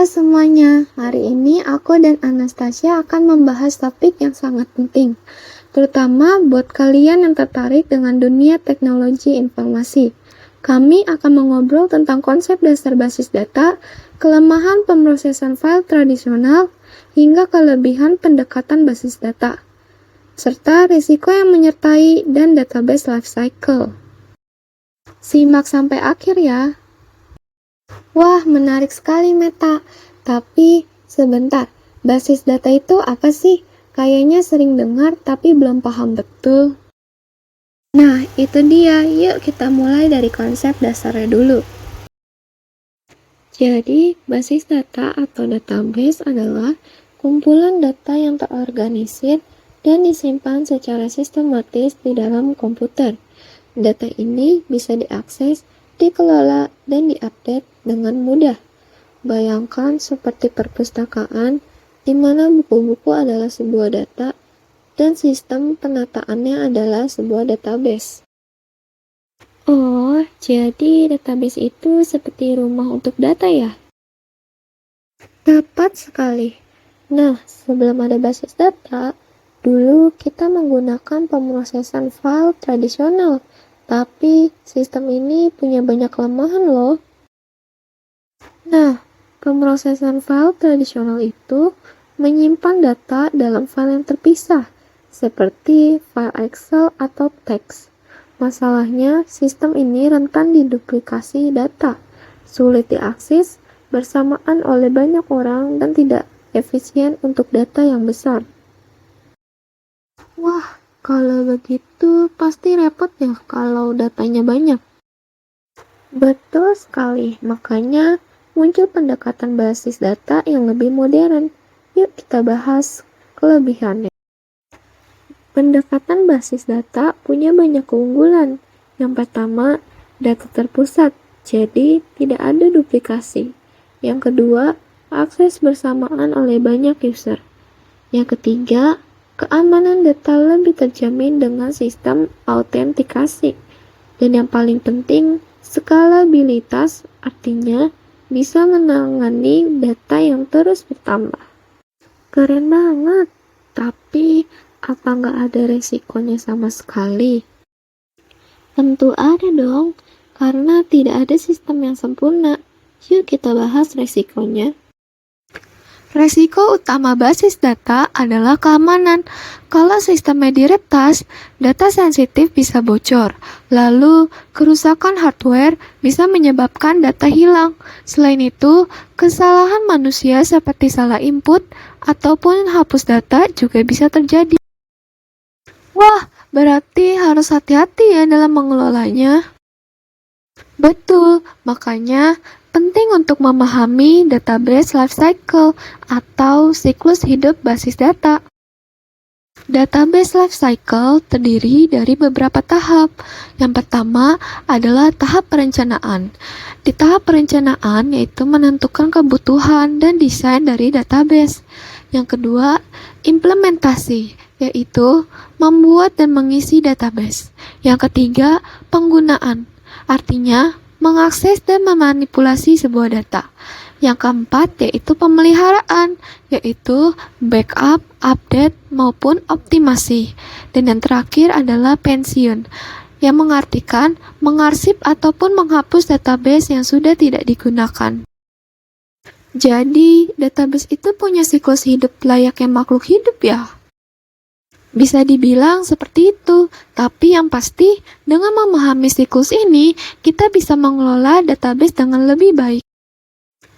Halo semuanya, hari ini aku dan Anastasia akan membahas topik yang sangat penting, terutama buat kalian yang tertarik dengan dunia teknologi informasi. Kami akan mengobrol tentang konsep dasar basis data, kelemahan pemrosesan file tradisional, hingga kelebihan pendekatan basis data, serta risiko yang menyertai dan database lifecycle. Simak sampai akhir ya. Wah, menarik sekali Meta. Tapi sebentar, basis data itu apa sih? Kayaknya sering dengar tapi belum paham betul. Nah, itu dia. Yuk kita mulai dari konsep dasarnya dulu. Jadi, basis data atau database adalah kumpulan data yang terorganisir dan disimpan secara sistematis di dalam komputer. Data ini bisa diakses, dikelola, dan diupdate dengan mudah. Bayangkan seperti perpustakaan, di mana buku-buku adalah sebuah data, dan sistem penataannya adalah sebuah database. Oh, jadi database itu seperti rumah untuk data ya? Tepat sekali. Nah, sebelum ada basis data, dulu kita menggunakan pemrosesan file tradisional, tapi sistem ini punya banyak kelemahan loh. Nah, pemrosesan file tradisional itu menyimpan data dalam file yang terpisah, seperti file Excel atau teks. Masalahnya, sistem ini rentan diduplikasi data, sulit diakses bersamaan oleh banyak orang dan tidak efisien untuk data yang besar. Wah, kalau begitu pasti repot ya kalau datanya banyak. Betul sekali, makanya muncul pendekatan basis data yang lebih modern. Yuk kita bahas kelebihannya. Pendekatan basis data punya banyak keunggulan. Yang pertama, data terpusat, jadi tidak ada duplikasi. Yang kedua, akses bersamaan oleh banyak user. Yang ketiga, keamanan data lebih terjamin dengan sistem autentikasi. Dan yang paling penting, skalabilitas, artinya bisa menangani data yang terus bertambah. Keren banget, tapi apa nggak ada resikonya sama sekali? Tentu ada dong, karena tidak ada sistem yang sempurna. Yuk kita bahas resikonya. Resiko utama basis data adalah keamanan. Kalau sistemnya diretas, data sensitif bisa bocor. Lalu, kerusakan hardware bisa menyebabkan data hilang. Selain itu, kesalahan manusia seperti salah input ataupun hapus data juga bisa terjadi. Wah, berarti harus hati-hati ya dalam mengelolanya. Betul, makanya penting untuk memahami database lifecycle atau siklus hidup basis data. Database lifecycle terdiri dari beberapa tahap. Yang pertama adalah tahap perencanaan. Di tahap perencanaan yaitu menentukan kebutuhan dan desain dari database. Yang kedua, implementasi, yaitu membuat dan mengisi database. Yang ketiga, penggunaan, artinya mengakses dan memanipulasi sebuah data. Yang keempat yaitu pemeliharaan, yaitu backup, update, maupun optimasi. Dan yang terakhir adalah pensiun, yang mengartikan mengarsip ataupun menghapus database yang sudah tidak digunakan. Jadi, database itu punya siklus hidup layaknya makhluk hidup ya? Bisa dibilang seperti itu, tapi yang pasti dengan memahami siklus ini, kita bisa mengelola database dengan lebih baik.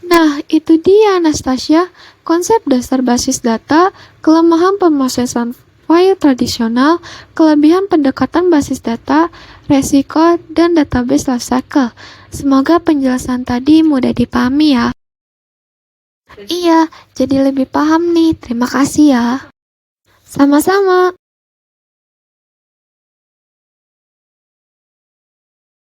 Nah, itu dia Anastasia, konsep dasar basis data, kelemahan pemrosesan file tradisional, kelebihan pendekatan basis data, resiko, dan database lifecycle. Semoga penjelasan tadi mudah dipahami ya. Iya, jadi lebih paham nih. Terima kasih ya. Sama-sama.